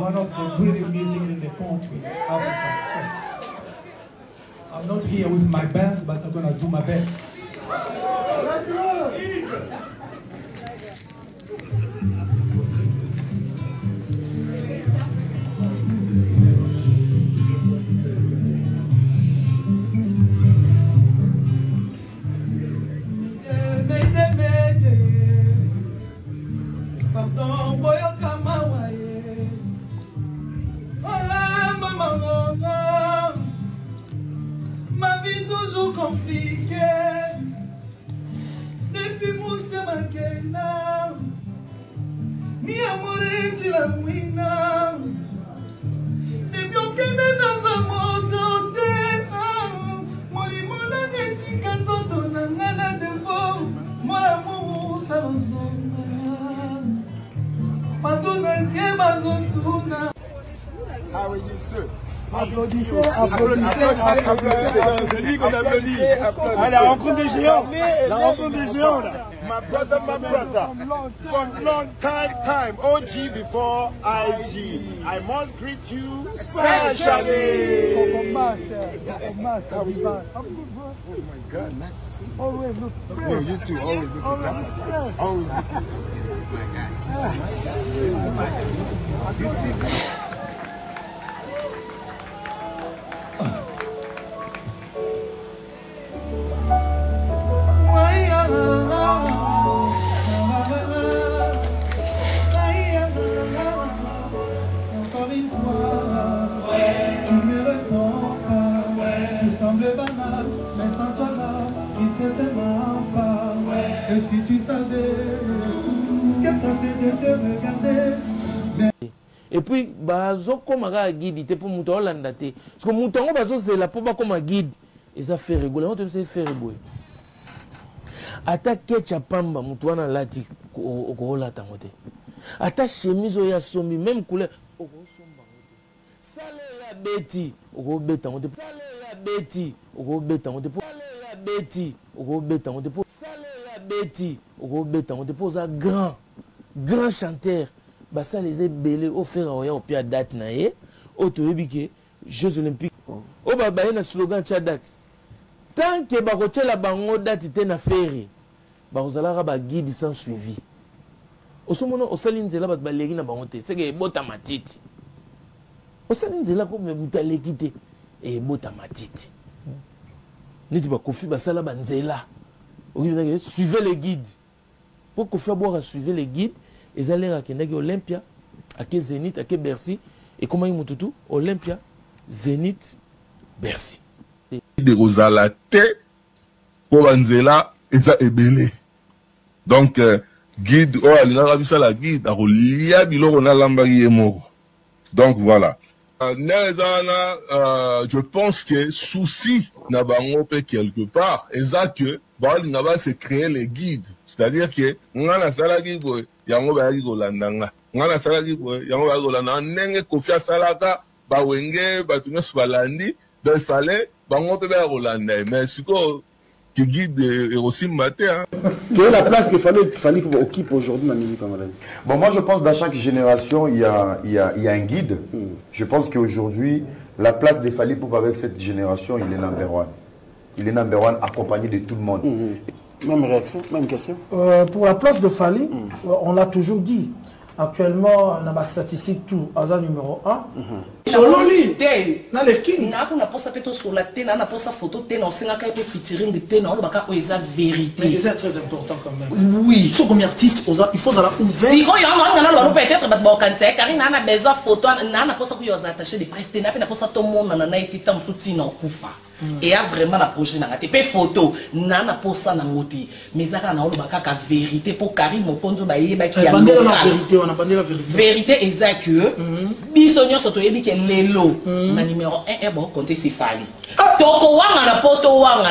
one of the greatest music in the country, Africa. So, I'm not here with my band, but I'm gonna do my best. Pardon, boyo kama waye. Ah, maman, ma vie toujours compliquée. Depuis mon makena, ni amore la wina. Depuis okene dans un monde de molimona neti kanzoto na ngana devo. Mon amour salonzonga. How are you, sir? Applaudissez, applaudissez, applaudissez. C'est lui qu'on applaudit. Ah, la rencontre des géants. La rencontre des géants, là. My brother, from long time, OG before IG. I must greet you specially. Oh my God, nice to see you. Always look fresh. Yeah, you too. Always looking down. Always looking. Si tu savais ce que ça fait de te regarder. Et puis, bazo comme un guide, il pour monter Hollande. Parce que montant bazo c'est la pour comme un guide. Et ça fait rigoler. On te fait faire rigoler. Ata ketchapamba mutwana lati au Hollande tangote. Ata chemise oya sombi même couleur. Au somba. Sale ya beti au beta tangote. Sale ya beti au beta tangote. Sale ya beti au beta tangote. Sale ya beti au beta tangote. Pose un grand chanteur. Bah ça les est belé au fer au pia date naé au toebike Jeux olympiques au baba na slogan cha date tant que ba la bango date te na ferry ba ozala ba guide sans suivi au somono au salinzela ba baleri na bango te c'est que bota matiti au salinzela ko me mutaleki te e bota matiti niti ba kofi ba sala ba nzela au suivez les guides pour kofi boire suivre les guides. Ils allaient à Olympia, à Zénith, à Bercy. Et comment ils m'ont tout Olympia, Zénith, Bercy. De Rosalate, pour Anzela, et ça est belé. Donc, guide, oh, il a vu ça la guide, on a l'ambari et mort. Donc, voilà. Je pense que souci n'a pas quelque part, et ça que, il n'a pas se créer les guides. C'est-à-dire que, on a la salle guide, yango ba yigolandanga ngana sala kipo yango ba yigolanda nenge kofia salaka ba wenge ba tunyo balandi donc il fallait bango pe ba yigolanda mais siko qui guide et aussi matin quelle est la place qu'il fallait qu'on occupe aujourd'hui dans la musique congolaise? Bon, moi je pense que dans chaque génération il y a un guide. Je pense qu'aujourd'hui la place de Fally Ipupa avec cette génération il est number one. Il est number one accompagné de tout le monde. Même réaction, même question. Pour la place de Fally, on l'a toujours dit. Actuellement, on a ma statistique tout, Aza numéro 1. Chololi, dans le king. On a posé sur la tête, on a posé photo, on a fait featuring de tête, on a fait vérité. Mais c'est très important quand même. Oui. Sur combien d'artistes, il faut avoir ouvert. Si on a peut-être car il a besoin de photos, on a posé que vous attaché des presse, on a posé tout le monde, on a été tant soutien en Koufa. Et a vraiment la projet na ngate pe photo nana posa na ngoti mezaka na oloba kaka vérité pour Karim Mokonzo ba yeba ki ya vérité on a bandé la vérité vérité exact que biso nyonso to yebi ke lelo na numéro 1 bon compter c'est Fally toko wanga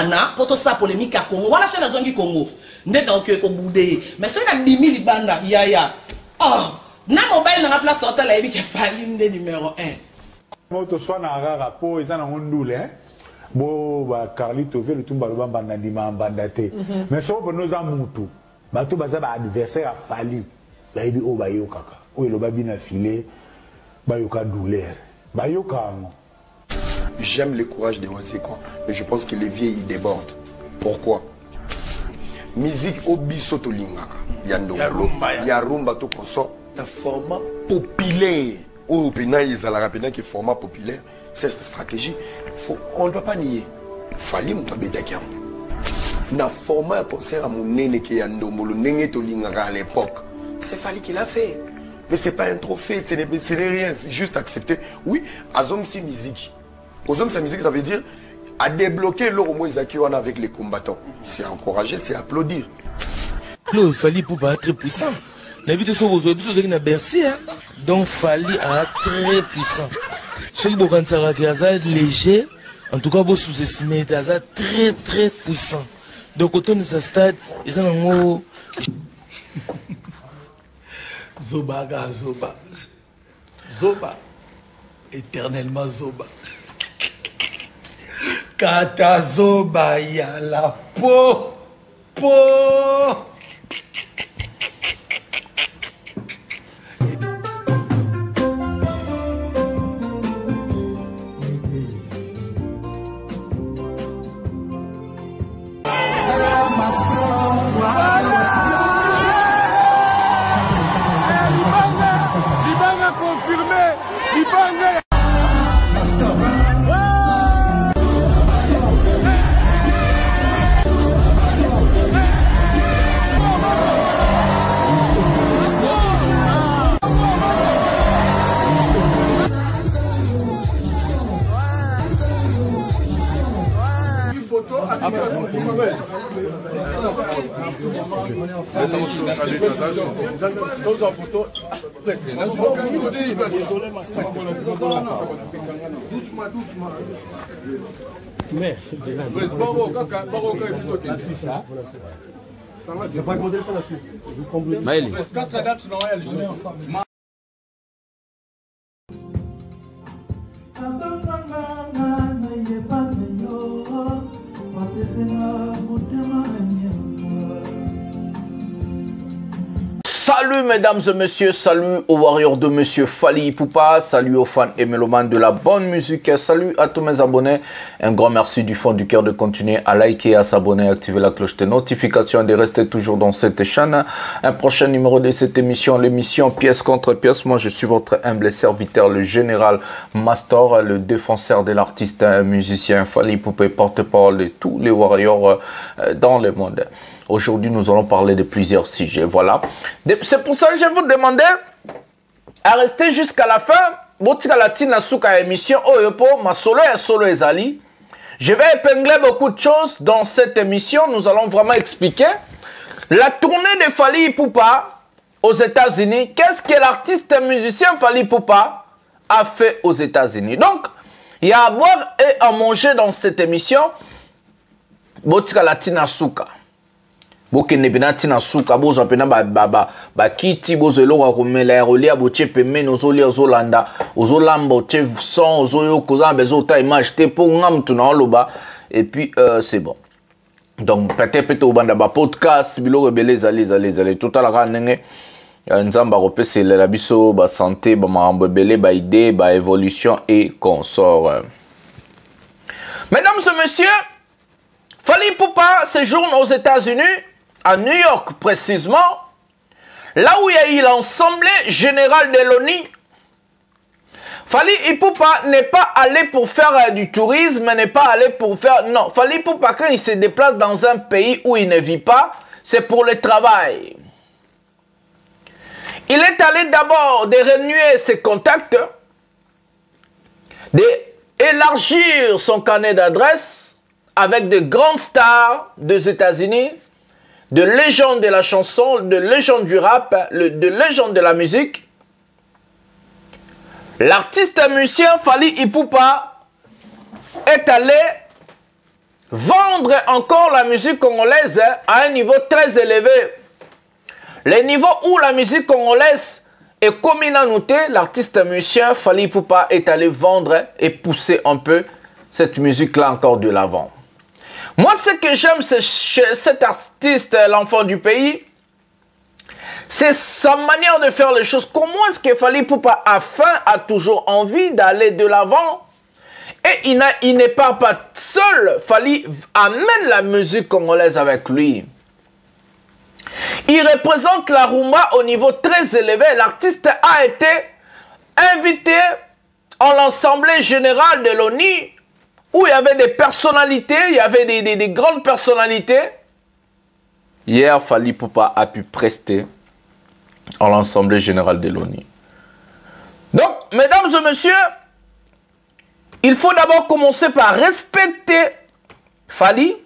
na poto sa polémique à Congo wala sona zongi Congo ndeta ok ko boudé mais sona bimi libanda ya na mobile na place hôtel yebi ke Fally ndé numéro 1 moto soit na rara po ezana ngondule bon bah Carlito veut le tout baloba bandandima bandate mais so bono za mutu bato baza ba adversaire a Fally ba yebi o ba yo kaka o eloba bina filé bayoka douleur bayoka. J'aime le courage de Wanzeko, mais je pense que les vieux ils débordent. Pourquoi? Musique au biso to lingaka. Ya rumba to konso. Un format populaire. Au Pena, ils ont la rapide qui est format populaire. Cette stratégie, on ne doit pas nier. Fali mouta bedakiam. Na format un concert à mon nene qui est ndomolo nene to lingaka à l'époque. C'est Fali qui l'a fait. Mais c'est pas un trophée, ce n'est rien, c'est juste accepter. Oui, Azong si musique. Azong si musique, ça veut dire à débloquer l'Oromo Isakiwana avec les combattants. C'est encourager, c'est applaudir. Il fallait pour pas très puissant. L'habitude sur vos autres, c'est Bercy, hein. Donc fallait être très puissant. Ceux qui vont être léger, en tout cas, vous sous-estimez, très très puissant. Donc autour de ce stade, ils ont un mot. Zoba, Zoba. Zoba. Éternellement Zoba. Kata Zoba, ya la peau. Salut mesdames et messieurs, salut aux warriors de monsieur Fally Ipupa, salut aux fans et mélomanes de la bonne musique, salut à tous mes abonnés, un grand merci du fond du cœur de continuer à liker, à s'abonner, à activer la cloche de notification et de rester toujours dans cette chaîne. Un prochain numéro de cette émission, l'émission Pièce contre Pièce. Moi je suis votre humble serviteur, le général Mastor, le défenseur de l'artiste musicien Fally Ipupa, porte-parole de tous les warriors dans le monde. Aujourd'hui, nous allons parler de plusieurs sujets. Voilà. C'est pour ça que je vous demandais à rester jusqu'à la fin. Je vais épingler beaucoup de choses dans cette émission. Nous allons vraiment expliquer la tournée de Fally Ipupa aux États-Unis. Qu'est-ce que l'artiste musicien Fally Ipupa a fait aux États-Unis? Donc, il y a à boire et à manger dans cette émission. Botika Latina Souka. Bokende pena tina suka bozo pena ba kiti bozo eloko komela rolia boche pemene ozolia ozolanda ozolamba oche son ozoyo koza bezo ta image te po ngam tuna oloba et puis c'est bon. Donc peut-être au banda ba podcast biloko belé zali tout à la ndenge nzamba kopesela la biso ba santé ba mambo belé ba idée ba évolution et consort. Mesdames et messieurs, Fally Ipupa séjourne aux États-Unis, à New York précisément, là où il y a eu l'Assemblée générale de l'ONU. Fally Ipupa n'est pas allé pour faire du tourisme, n'est pas allé pour faire... Non, Fally Ipupa, quand il se déplace dans un pays où il ne vit pas, c'est pour le travail. Il est allé d'abord de renouer ses contacts, d'élargir son carnet d'adresses avec de grandes stars des États-Unis, de légendes de la chanson, de légendes du rap, de légendes de la musique. L'artiste musicien Fally Ipupa est allé vendre encore la musique congolaise à un niveau très élevé. Le niveau où la musique congolaise est communautaire, l'artiste musicien Fally Ipupa est allé vendre et pousser un peu cette musique-là encore de l'avant. Moi, ce que j'aime chez cet artiste, l'enfant du pays, C'est sa manière de faire les choses. Comment est-ce que Fally Ipupa a toujours envie d'aller de l'avant? Et il n'est pas seul. Fally amène la musique congolaise avec lui. Il représente la rumba au niveau très élevé. L'artiste a été invité en l'Assemblée générale de l'ONU où il y avait des personnalités, il y avait des grandes personnalités. Hier, Fally Ipupa a pu prester en l'Assemblée générale de l'ONU. Donc, mesdames et messieurs, il faut d'abord commencer par respecter Fally.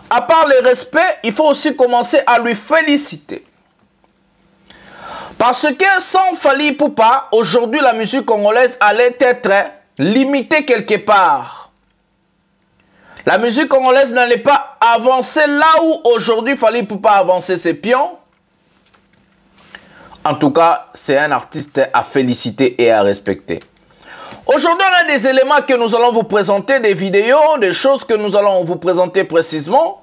À part le respect, il faut aussi commencer à lui féliciter. Parce que sans Fally Ipupa, aujourd'hui la musique congolaise allait être limitée quelque part. La musique congolaise n'allait pas avancer là où aujourd'hui Fally Ipupa a avancé ses pions. En tout cas, c'est un artiste à féliciter et à respecter. Aujourd'hui, on a des éléments que nous allons vous présenter, des vidéos, des choses que nous allons vous présenter précisément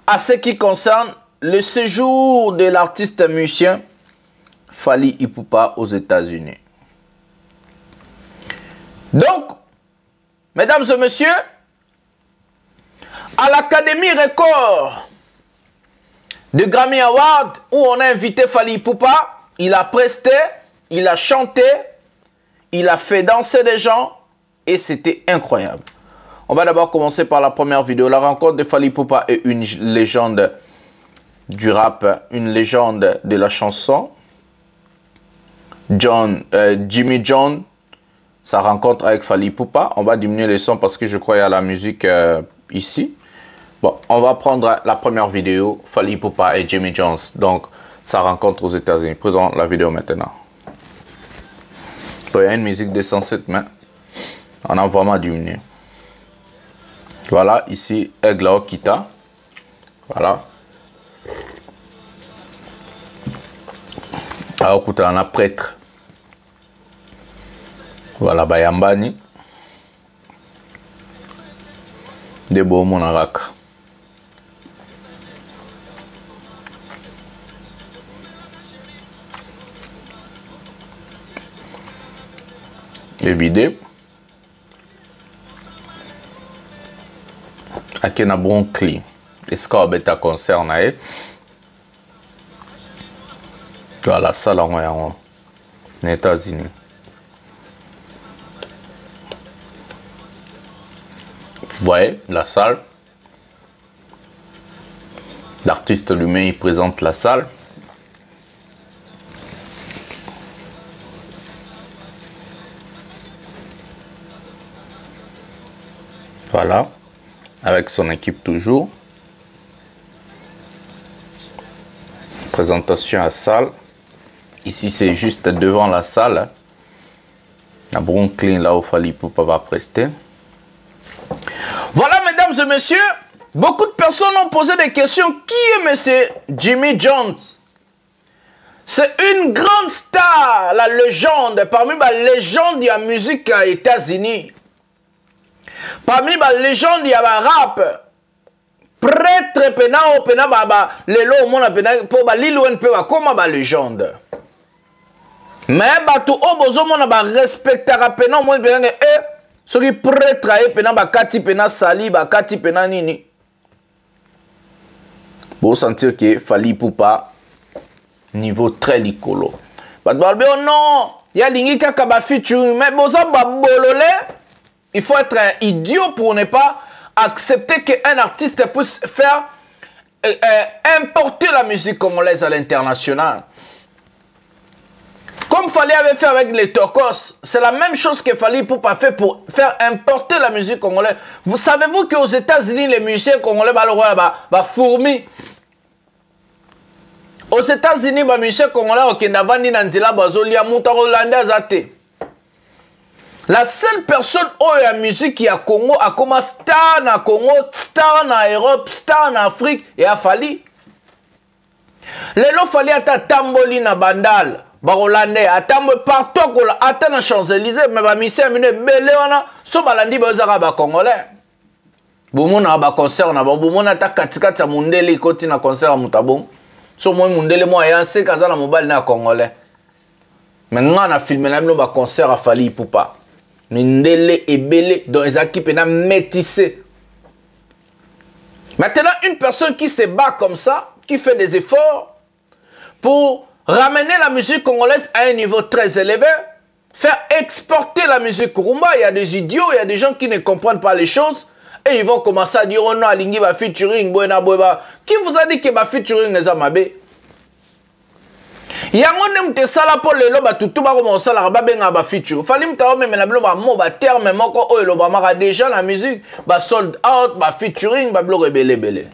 à ce qui concerne le séjour de l'artiste musicien Fally Ipupa aux États-Unis. Donc, mesdames et messieurs, à l'Académie Record de Grammy Award, où on a invité Fally Ipupa, il a presté, il a chanté, il a fait danser des gens et c'était incroyable. On va d'abord commencer par la première vidéo. La rencontre de Fally Ipupa est une légende du rap, une légende de la chanson. Jimmy John, sa rencontre avec Fally Ipupa. On va diminuer les sons parce que je crois qu'il y a la musique ici. Bon, on va prendre la première vidéo, Fally Ipupa et Jimmy Jones. Donc, sa rencontre aux États-Unis. Présente la vidéo maintenant. Il y a une musique de 107, mais on a vraiment diminué. Voilà, ici, Egla Okita. Voilà. Alors, écoutez, on a prêtre. Voilà, Bayambani. Debo Monaraka. Évidé. Akena Broncli. Est-ce qu'on a un concert? Voilà, ça là, on est aux États-Unis. Vous voyez la salle. L'artiste lui-même, il présente la salle. Voilà, avec son équipe toujours. Présentation à salle. Ici, c'est juste devant la salle. À Brooklyn, là où Fally Ipupa va prester. Voilà, mesdames et messieurs, beaucoup de personnes ont posé des questions. Qui est monsieur Jimmy Jones? C'est une grande star, la légende, parmi les légendes de la musique aux États-Unis. Parmi les légendes de la rap. Prêtre pena o pena baba lelo mona pena po ba lilwen pe ba koma ba légende. Mais bato o bozo mona ba respectera pena mo pena soki prêtre e pena ba kati pena sali ba kati pena nini. Pour sentir que Fally Ipupa niveau très licolo. Bato ba oh non, ya lingi kaka ba featuring mais bozo ba bololé. Il faut être un idiot pour ne pas accepter qu'un artiste puisse faire importer la musique congolaise à l'international. Comme Fally avait fait avec les Tokos, c'est la même chose que Fally Ipupa fait pour faire importer la musique congolaise. Vous savez-vous qu'aux États-Unis, les musiciens congolais va fourmi. Aux États-Unis, les musiciens congolais au Kendavani Nanzila Bazolia Moutarolanda Zate. La seule personne où la musique qui a Congo a comme star na Congo, star na Europe, star na Afrique et a Fally. Lelo Fally ata tamboli na bandal, barolande atambo partout ko ata na Champs-Élysées mais ba musicien mine belé wana so balandi bazaka ba congolais. Bomona ba concert na bomona ata katikati ya mundele ikoti na concert ya mutabom. So moi mundele moi ya se kaza na mobile na congolais. Maintenant on a filmé na bino ba concert à Fally Ipupa. Mindele ebele dans les équipes na métissé. Maintenant une personne qui se bat comme ça, qui fait des efforts pour ramener la musique congolaise à un niveau très élevé, faire exporter la musique rumba, il y a des idiots, il y a des gens qui ne comprennent pas les choses. Et ils vont commencer à dire, oh non, Alingi va featuring, Boena Boeba. Qui vous a dit que va featuring les Amabé? Yango ne mte sala pour les loba tout ba comme ça la ba benga ba feature. Fali mta o même la bloba mo ba terme moko o loba mara déjà la musique ba sold out ba featuring ba blo rebelle belé.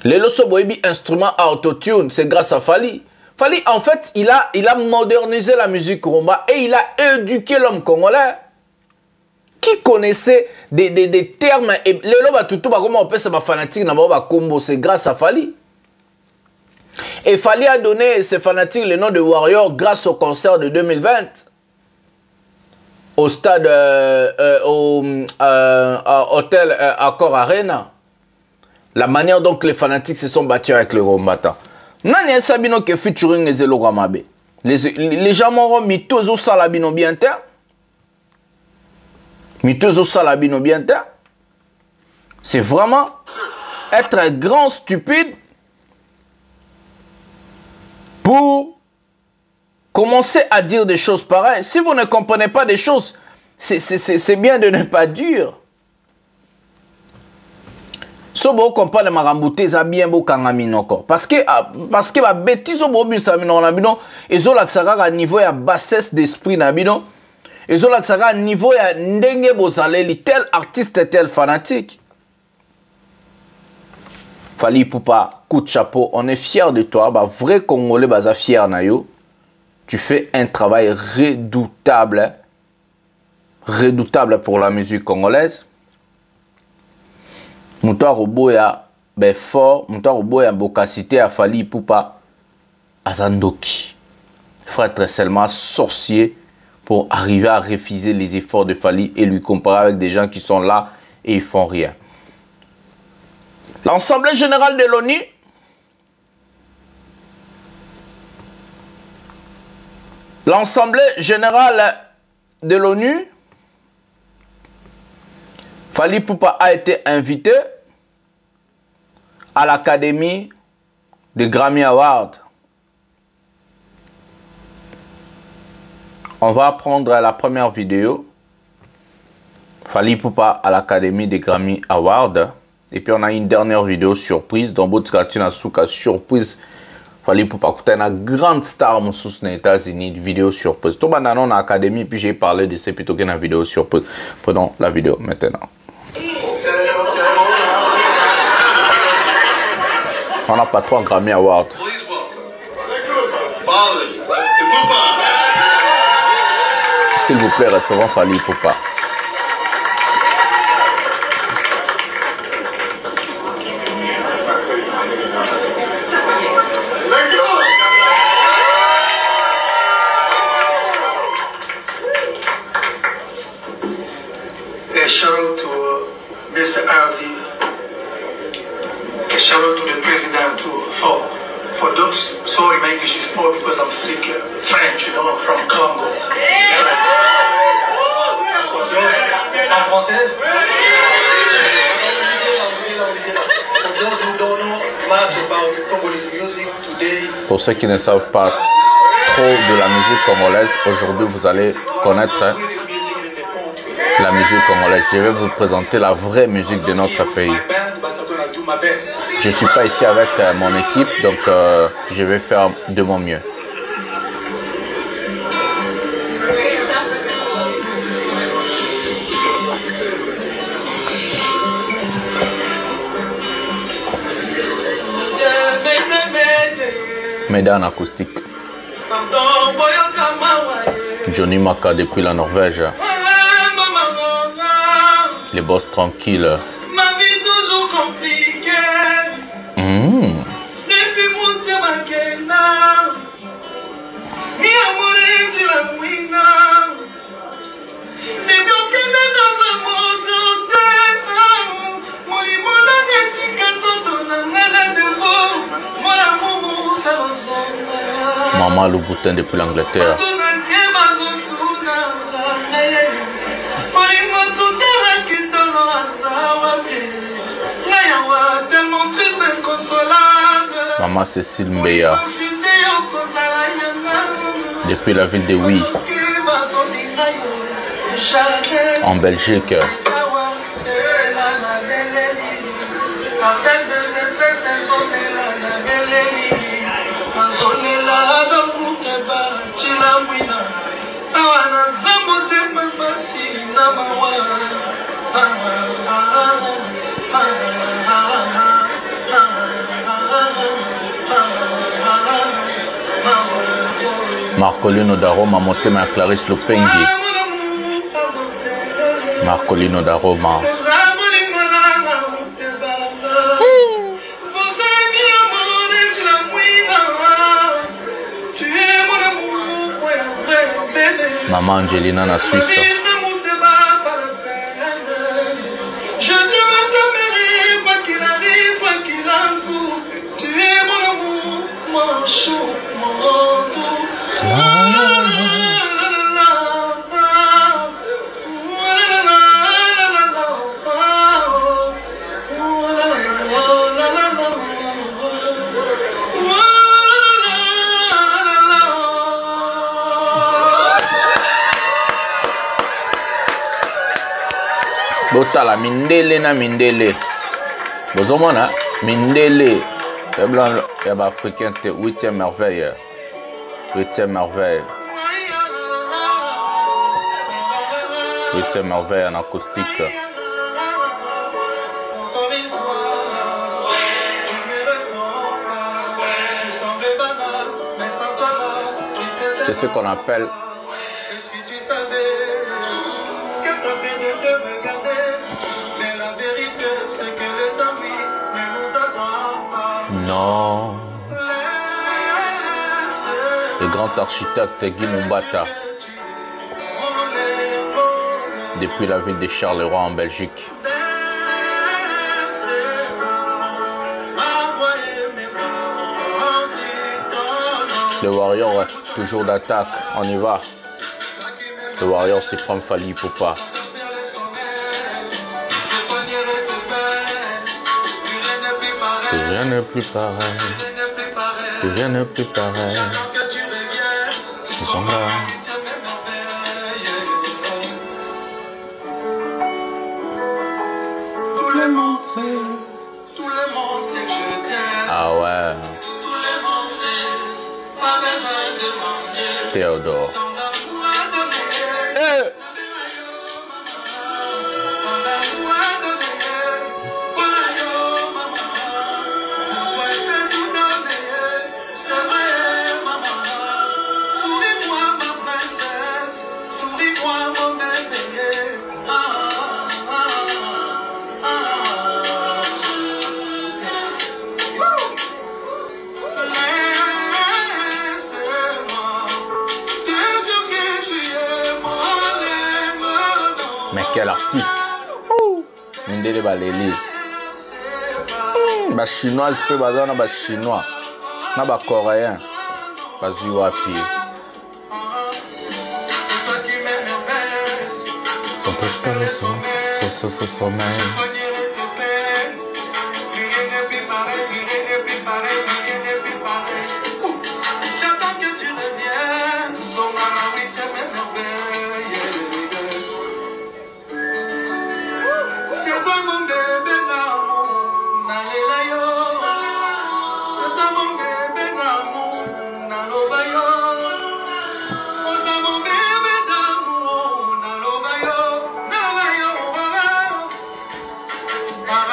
Les loso boebi instrument autotune, c'est grâce à Fally. Fally en fait, il a modernisé la musique rumba et il a éduqué l'homme congolais. Qui connaissait des termes et les loba tout ba comment on peut ça ba fanatique na ba combo, c'est grâce à Fally. Et Fally a donné ses fanatiques le nom de Warrior grâce au concert de 2020 au stade hôtel Accor Arena. La manière dont les fanatiques se sont battus avec le Rombata. Nani sabino que featuring les Elogamabe. Les gens m'ont mitozo salabino bien terre. Mitozo salabino bien terre. C'est vraiment être un grand stupide pour commencer à dire des choses pareilles. Si vous ne comprenez pas des choses, c'est bien de ne pas dire. Si vous comprenez ma rambouté, ça bien beau kangaminoko. Parce que la bêtise au bobu samino nabino, et zo laksaka à niveau ya bassesse d'esprit nabino, et zo laksaka à niveau ya ndenge bozaleli tel artiste tel fanatique. Fally Ipupa, coup de chapeau, on est fiers de toi, bah vrai Congolais baza fier na yo. Tu fais un travail redoutable, hein? Redoutable pour la musique congolaise. Moutoua Roboya, ben fort, Moutoua Roboya bocacité à Fally Ipupa, Azandoki. Frère Tresselma, sorcier pour arriver à refuser les efforts de Fally et lui comparer avec des gens qui sont là et ils font rien. L'Assemblée générale de l'ONU Fally Ipupa a été invité à l'Académie des Grammy Awards. On va prendre la première vidéo. Fally Ipupa à l'Académie des Grammy Awards. Et puis on a une dernière vidéo surprise. Dans Botskatina Souka surprise. Fally Ipupa c'est une grande star aux États-Unis. Vidéo surprise. Tout le monde dans l'Académie. Puis j'ai parlé de c'est plutôt qu'une vidéo surprise. Prenons la vidéo maintenant. On n'a pas 3 Grammy Awards. S'il vous plaît, recevons Fally Ipupa. A shout out to Mr. Harvey. A shout out to the president for those. Sorry, my English is poor because I'm speaking French, you know, from Congo. For those, en français. For those who don't know much about Congolese music today. Pour ceux qui ne savent pas trop de la musique congolaise, aujourd'hui vous allez connaître la musique congolaise. Je vais vous présenter la vraie musique de notre pays. Je ne suis pas ici avec mon équipe, donc je vais faire de mon mieux. Médan acoustique. Johnny Maka depuis la Norvège. Les boss tranquilles. Ma vie toujours compliquée. Depuis mon Makena. Ni amore tu la mouina. Ni dokena dans un monde de mon limona netika toto na ngana de vous. Moi la Martin depuis l'Angleterre. Maman Cécile Mbeya depuis la ville de Oui en Belgique. Marcolino d'Aroma, Motema Clarisse Lopengi. Marcolino d'Aroma. Maman Angelina na Suisse. Botala mindele na mindele. Bozomona mindele. Blanc et africain 8e merveille. 8e merveille. 8e merveille en acoustique. C'est ce qu'on appelle non. Le grand architecte Guy Mumbata depuis la ville de Charleroi en Belgique. Le Warrior toujours d'attaque, on y va. Le Warrior se prend Fally Ipupa. Que rien n'est plus pareil. Que rien n'est plus pareil. Ils sont là. Tout le monde sait que je t'aime. Ah ouais. Tout le monde sait, pas besoin de demander. Théodore. Mais quel artiste! Mindele Baleli. Ba chinoise pe baza na ba chinois. Na ba coréen. Bazui wapi. Son poche par le son. Son sommeil.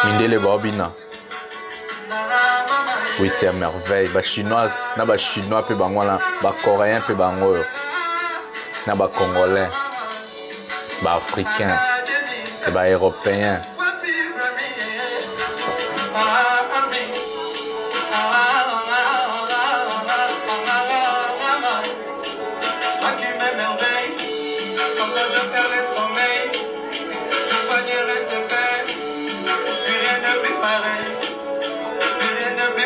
Mindele Bobina. 8e merveille. Ba chinoise, na ba chinois pe bangola, ba coréen pe bangoyo. Na ba congolais, ba africain, et ba européen.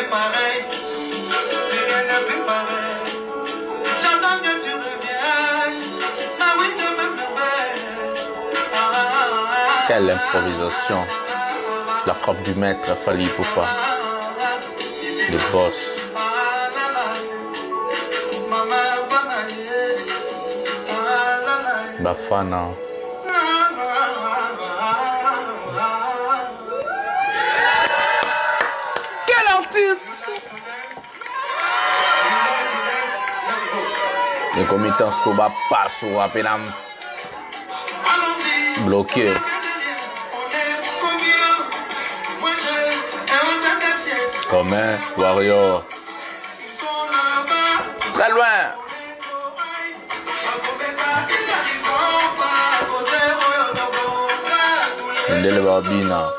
Pareil, rien ne plus pareil. Quelle improvisation. La frappe du maître, Fally Ipupa. Le boss. Bafana. Quel artiste! Le comité Scoba passe ou à peine bloqué. Comme un warrior. Très loin. Ndele Babina.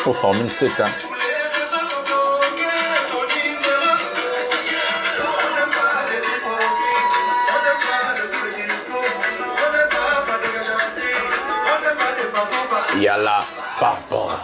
Au Formule 7. Hein. Yala Papa.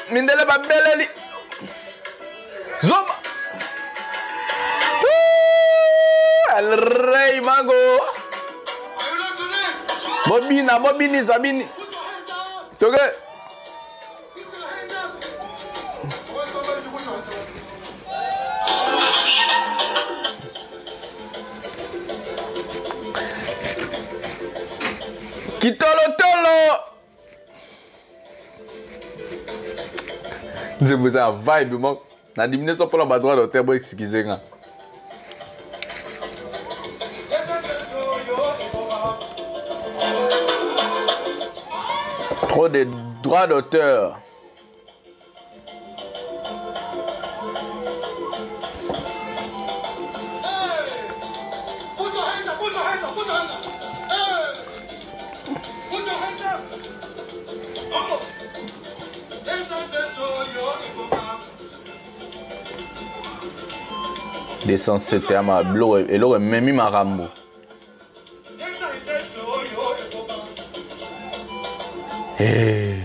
Mindele babeleli. Zoma. El rey mago. Bobina, Bobini, Zabini. Toge. Kitolo-tolo. Je vous ai un vibe, moi. La diminution pour la droit de terre, excusez-moi. Trop de droits d'auteur. Descends cette ma blow et l'aurait même mis ma rambo. Eh.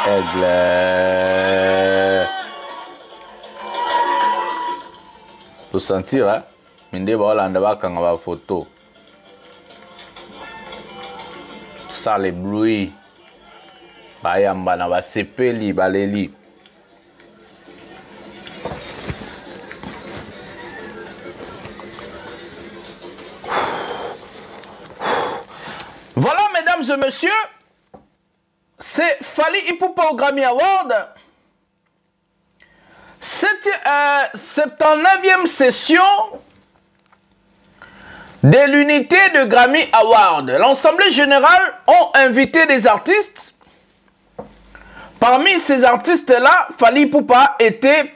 Aigle. Tu sentir, hein? Minde ba Hollande ba kanga ba photo. Ça les bruits. Ba yamba na ba sepeli baleli. Voilà, mesdames et messieurs, c'est Fally Ipupa au Grammy Award. Cette 79e session de l'unité de Grammy Award. L'Assemblée générale ont invité des artistes. Parmi ces artistes-là, Fally Ipupa était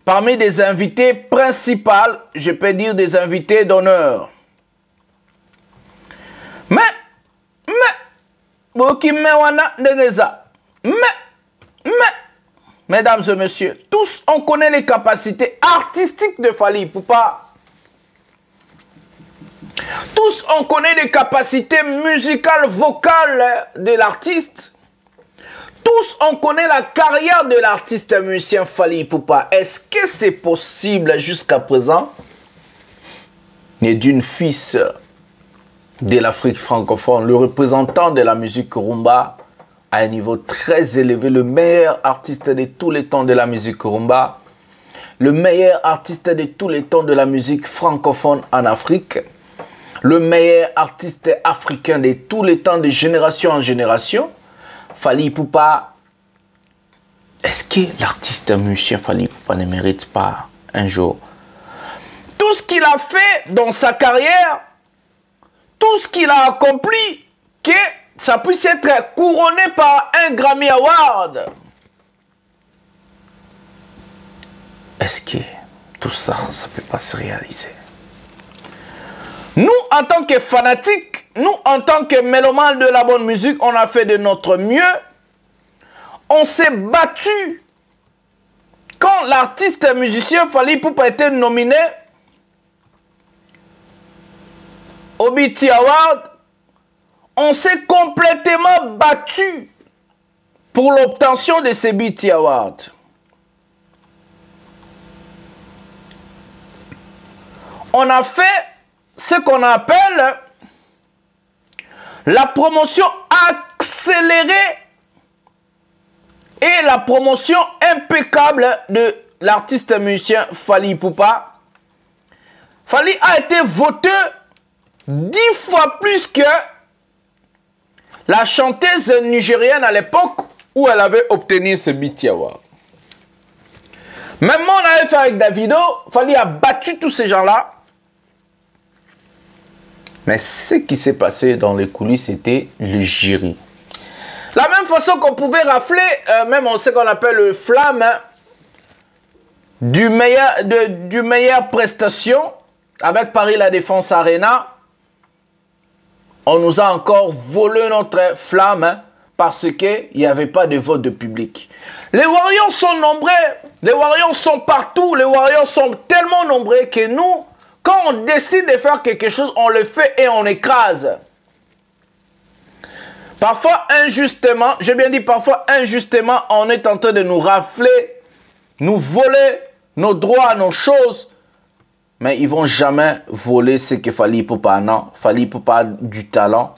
parmi des invités principaux, je peux dire des invités d'honneur. Mesdames et messieurs, tous on connaît les capacités artistiques de Fally Ipupa. Tous on connaît les capacités musicales, vocales de l'artiste. Tous, on connaît la carrière de l'artiste musicien Fally Ipupa. Est-ce que c'est possible jusqu'à présent? Né d'une fils de l'Afrique francophone, le représentant de la musique rumba à un niveau très élevé, le meilleur artiste de tous les temps de la musique rumba, le meilleur artiste de tous les temps de la musique francophone en Afrique, le meilleur artiste africain de tous les temps, de génération en génération, Fally Ipupa. Est-ce que l'artiste musicien Fally Ipupa ne mérite pas un jour tout ce qu'il a fait dans sa carrière, tout ce qu'il a accompli, que ça puisse être couronné par un Grammy Award? Est-ce que tout ça, ça ne peut pas se réaliser? Nous, en tant que fanatiques, nous, en tant que mélomanes de la bonne musique, on a fait de notre mieux. On s'est battu. Quand l'artiste musicien Fally Ipupa a été nominé au BET Award, on s'est complètement battu pour l'obtention de ces BET Awards. On a fait ce qu'on appelle la promotion accélérée et la promotion impeccable de l'artiste musicien Fally Ipupa. Fally a été voté 10 fois plus que la chanteuse nigérienne à l'époque où elle avait obtenu ce BET Award. Même on avait fait avec Davido, Fally a battu tous ces gens-là. Mais ce qui s'est passé dans les coulisses, c'était le jury. La même façon qu'on pouvait rafler, même on sait qu'on appelle le flamme, hein, du meilleur prestation avec Paris La Défense Arena. On nous a encore volé notre flamme, hein, parce qu'il n'y avait pas de vote de public. Les Warriors sont nombreux, les Warriors sont partout, les Warriors sont tellement nombreux que nous, quand on décide de faire quelque chose, on le fait et on écrase. Parfois injustement, j'ai bien dit parfois injustement, on est en train de nous rafler, nous voler nos droits, nos choses. Mais ils ne vont jamais voler ce que Fally Ipupa a. Non, Fally Ipupa a du talent,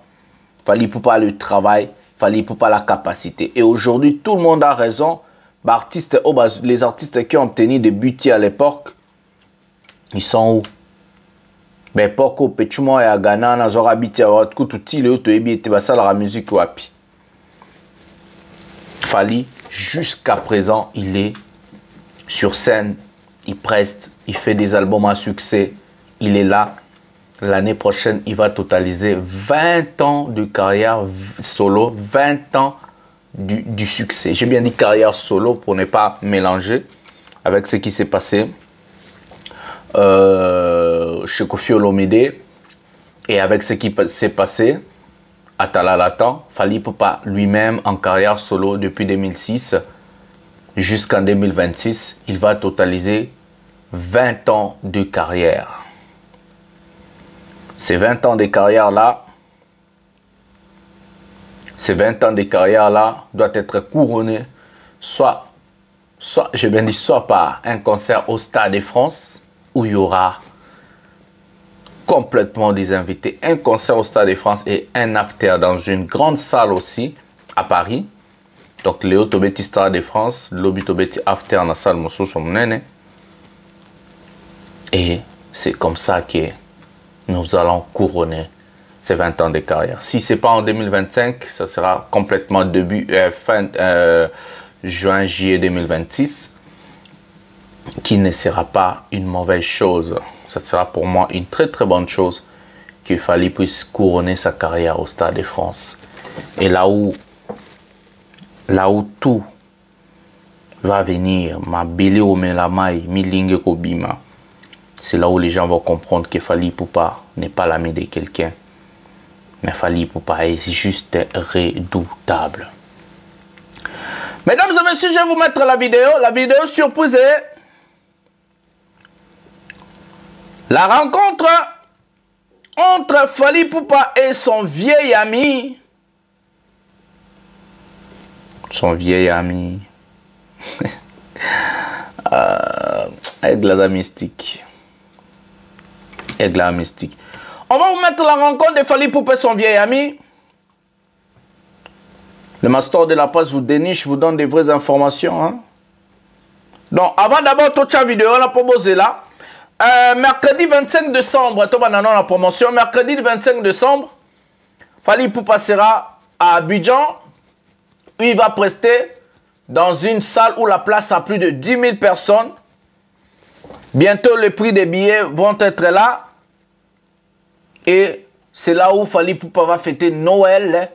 Fally Ipupa a le travail, Fally Ipupa a la capacité. Et aujourd'hui, tout le monde a raison. Les artistes qui ont obtenu des BET à l'époque, ils sont où? Mais pourquoi Pechumo et Ghana n'azora BET Award kututi le to ebi ete basala la musique wapi? Fally, jusqu'à présent, il est sur scène, il preste, il fait des albums à succès, il est là. L'année prochaine, il va totaliser 20 ans de carrière solo, 20 ans du succès. J'ai bien dit carrière solo pour ne pas mélanger avec ce qui s'est passé chez Koffi Olomide et avec ce qui s'est passé à Talalatan. Fally Ipupa lui-même en carrière solo depuis 2006 jusqu'en 2026, il va totaliser 20 ans de carrière. Ces 20 ans de carrière-là, doivent être couronnés soit j'ai bien dit, soit par un concert au Stade de France, où il y aura complètement des invités, un concert au Stade de France et un after dans une grande salle aussi, à Paris. Donc, Léo Tobeti Stade de France, Lobby Tobeti after dans la salle Moussou Somnene. Et c'est comme ça que nous allons couronner ces 20 ans de carrière. Si ce n'est pas en 2025, ça sera complètement fin juin, juillet 2026, qui ne sera pas une mauvaise chose. Ça sera pour moi une très très bonne chose qu'il Fally puisse couronner sa carrière au Stade de France. Et là où tout va venir, ma bélé au melamai, mi lingue kobima, c'est là où les gens vont comprendre que Fally Ipupa n'est pas l'ami de quelqu'un. Mais Fally Ipupa est juste redoutable. Mesdames et messieurs, je vais vous mettre la vidéo. La vidéo surprise est la rencontre entre Fally Ipupa et son vieil ami son vieil ami. Aigle mystique. Aigle mystique. On va vous mettre la rencontre de Fally Ipupa et son vieil ami. Le master de la presse vous déniche, vous donne des vraies informations. Hein? Donc, avant d'abord, toute la vidéo, on a proposé là. Mercredi 25 décembre, tout le monde a la promotion. Mercredi 25 décembre, Fally Ipupa sera à Abidjan. Où il va prester dans une salle où la place a plus de 10 000 personnes. Bientôt, les prix des billets vont être là. Et c'est là où Fally Ipupa va fêter Noël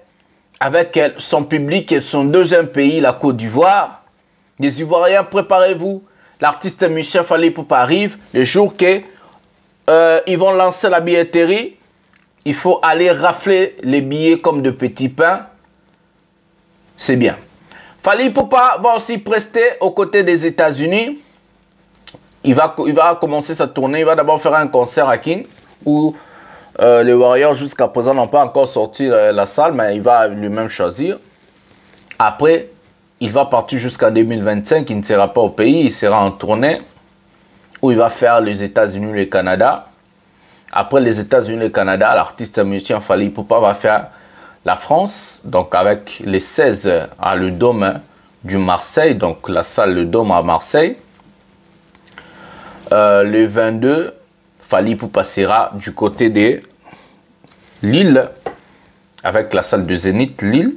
avec son public et son deuxième pays, la Côte d'Ivoire. Les Ivoiriens, préparez-vous. L'artiste musicien Fally Ipupa arrive. Le jour qu'ils vont lancer la billetterie, il faut aller rafler les billets comme de petits pains. C'est bien. Fally Ipupa va aussi prester aux côtés des États-Unis. Il va commencer sa tournée. Il va d'abord faire un concert à King où les Warriors jusqu'à présent n'ont pas encore sorti la salle, mais il va lui-même choisir. Après, il va partir jusqu'en 2025. Il ne sera pas au pays. Il sera en tournée où il va faire les États-Unis et le Canada. Après les États-Unis et le Canada, l'artiste musicien Fally Ipupa va faire la France, donc avec les 16 à le Dôme du Marseille, donc la salle Le Dôme à Marseille. Le 22, Fally Ipupa sera du côté de Lille, avec la salle de Zénith Lille.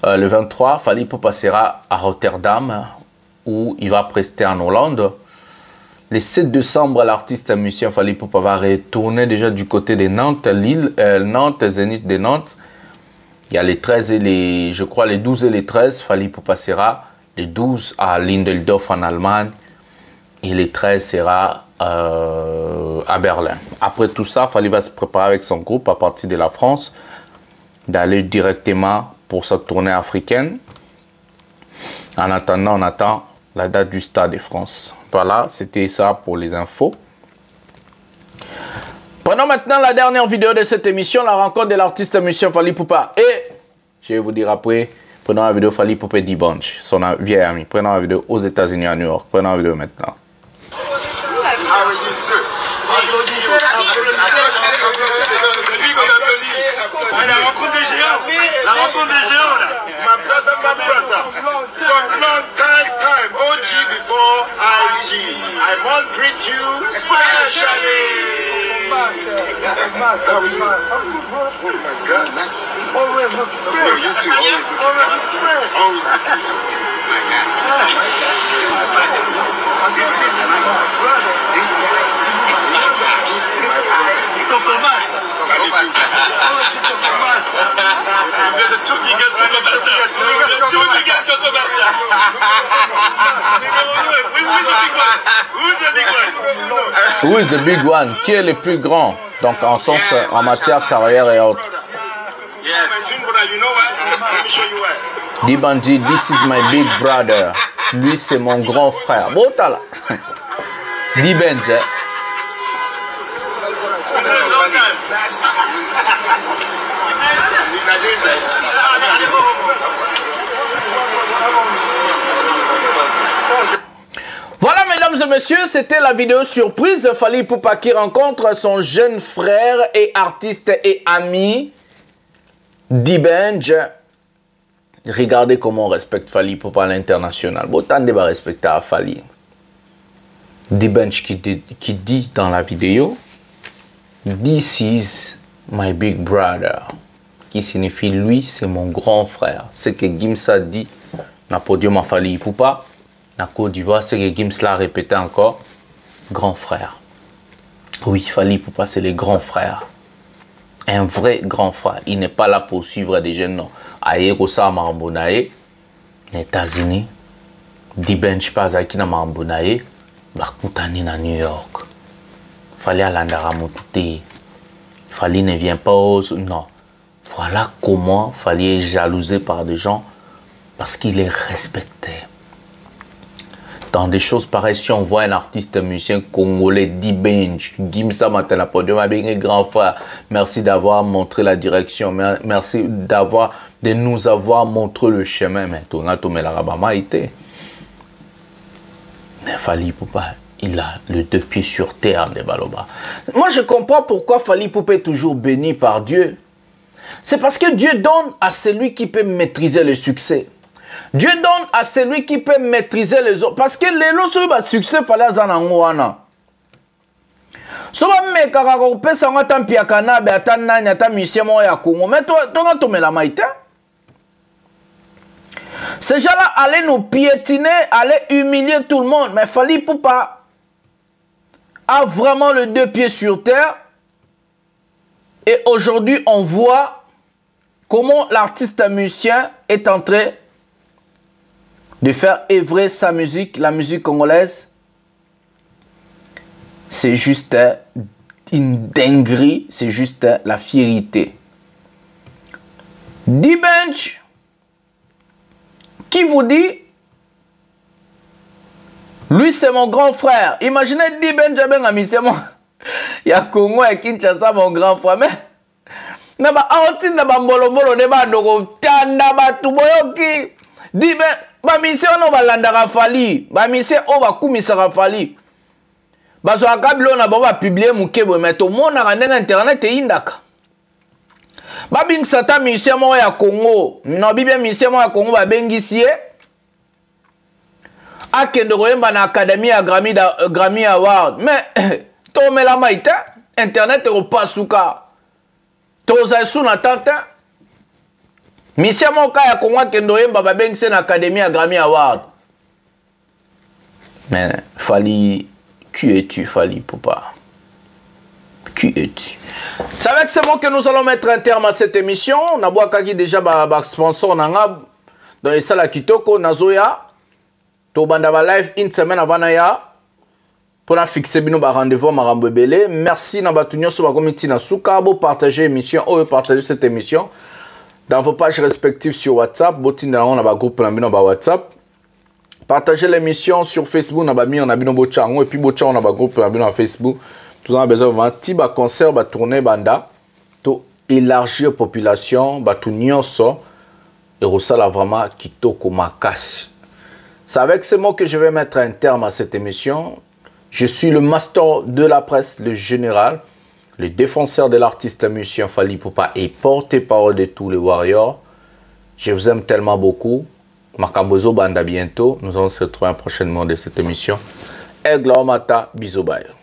Le 23, Fally Ipupa sera à Rotterdam, où il va prester en Hollande. Le 7 décembre, l'artiste musicien Fally Ipupa va retourner déjà du côté de Nantes, Lille, Nantes, Zénith de Nantes. Il y a les 13 et les, je crois, les 12 et les 13. Fally Ipupa sera les 12 à Lindeldorf en Allemagne. Et les 13 sera à Berlin. Après tout ça, Fally va se préparer avec son groupe à partir de la France, d'aller directement pour sa tournée africaine. En attendant, on attend la date du Stade de France. Voilà, c'était ça pour les infos. Prenons maintenant la dernière vidéo de cette émission, la rencontre de l'artiste musicien Fally Ipupa. Et, je vais vous dire après, prenons la vidéo Fally Ipupa D-Bunch, son vieil ami. Prenons la vidéo aux États-Unis à New York. Prenons la vidéo maintenant. La rencontre des géants. La rencontre des géants là. My brother, from long time, OG before IG. I must greet you specially. Oh my God, merci. Always my friend. You too. Always my Who is the big one? Qui est le plus grand? Donc en sens, en matière carrière et autres. D-Bunch, this is my big brother. Lui c'est mon grand frère. Bon t'as là. D-Bunch. Voilà mesdames et messieurs, c'était la vidéo surprise. Fally Ipupa qui rencontre son jeune frère et artiste et ami D-Bunch. Regardez comment on respecte Fally Ipupa à l'international. Autant de respecter à Fally. D-Bunch qui dit dans la vidéo This is my big brother, qui signifie lui c'est mon grand frère. C'est que Gims a dit dans le podium à Fally Ipupa. La Côte d'Ivoire, c'est que Gims l'a répété encore, grand frère. Oui, Fally Ipupa, c'est le grand frère. Un vrai grand frère. Il n'est pas là pour suivre des jeunes, non. Aïe, Rosa Marambonaye, les États-Unis, D-Bunch pas à qui na Marambonaye, Bakutani na New York. Fally Alandara Moutouté. Fally ne vient pas aux... Non. Voilà comment Fally est jalousé par des gens parce qu'il est respecté. Dans des choses pareilles, si on voit un artiste musicien congolais, D-Bunch, Gimsa Matala Podium, avec un grand frère, merci d'avoir montré la direction, merci d'avoir de nous avoir montré le chemin. Mais on a tombé la rabamaïté. Mais Fally Ipupa, il a le 2 pieds sur terre de Baloba. Moi, je comprends pourquoi Fally Ipupa est toujours béni par Dieu. C'est parce que Dieu donne à celui qui peut maîtriser le succès. Dieu donne à celui qui peut maîtriser les autres. Parce que les lots sur le succès, il fallait azanangouana. Soba me kakako pesa ngata mpiakana be atanani ata musicien mo ya Congo. Mais toi tu la maïté. Ces gens-là allaient nous piétiner, allaient humilier tout le monde. Mais Fally Ipupa a vraiment le 2 pieds sur terre. Et aujourd'hui, on voit comment l'artiste musicien est en train de faire œuvrer sa musique, la musique congolaise. C'est juste une dinguerie, c'est juste la fierté. D-Bench, qui vous dit, lui c'est mon grand frère. Imaginez D-Bench avec un monsieur, il y a Congo et Kinshasa, mon grand frère. Mais aoti na bambolombolo ne bandoko tanda batu boyoki dibe ba mission no balanda Fally ba mission o ba kumisa Fally bazo akabilo na ba publier mukebo mais to mona ka ndenge internet indaka ba bing sata mission mo ya Congo no bibia mission mo ya Congo ba bengisie akende koyemba na académie ya Grammy Award mais to mela maita internet repasuka Toza sous na tante. Mission moka ya Congo kendo yemba ba bengise na Académie à Grammy Award. Mais Fally, qui es-tu Fally Ipupa? Qui es-tu? C'est avec ces mots que nous allons mettre un terme à cette émission. On a boit kaki déjà ba sponsor nanga dans les salles kitoko nazoya. To banda ba live une semaine avant ya. Pour la fixer bino ba rendez-vous marambo belé. Merci na batunyo so ba komiti na suka bo partager émission ou partager cette émission dans vos pages respectives sur WhatsApp, botina on a ba groupe na bino ba WhatsApp. Partagez l'émission sur Facebook na ba mi on a bino bo chango et puis bo chango na ba groupe na bino na Facebook. Tout en besoin de ti ba concert ba tourner banda to élargir population ba tunyo so et resala vraiment kitoko makasi. C'est avec ces mots que je vais mettre un terme à cette émission. Je suis le master de la presse, le général, le défenseur de l'artiste musicien Fally Ipupa et porte-parole de tous les warriors. Je vous aime tellement beaucoup. Makambozo Banda bientôt. Nous allons se retrouver prochainement de cette émission. Egla Omata, bisous bye.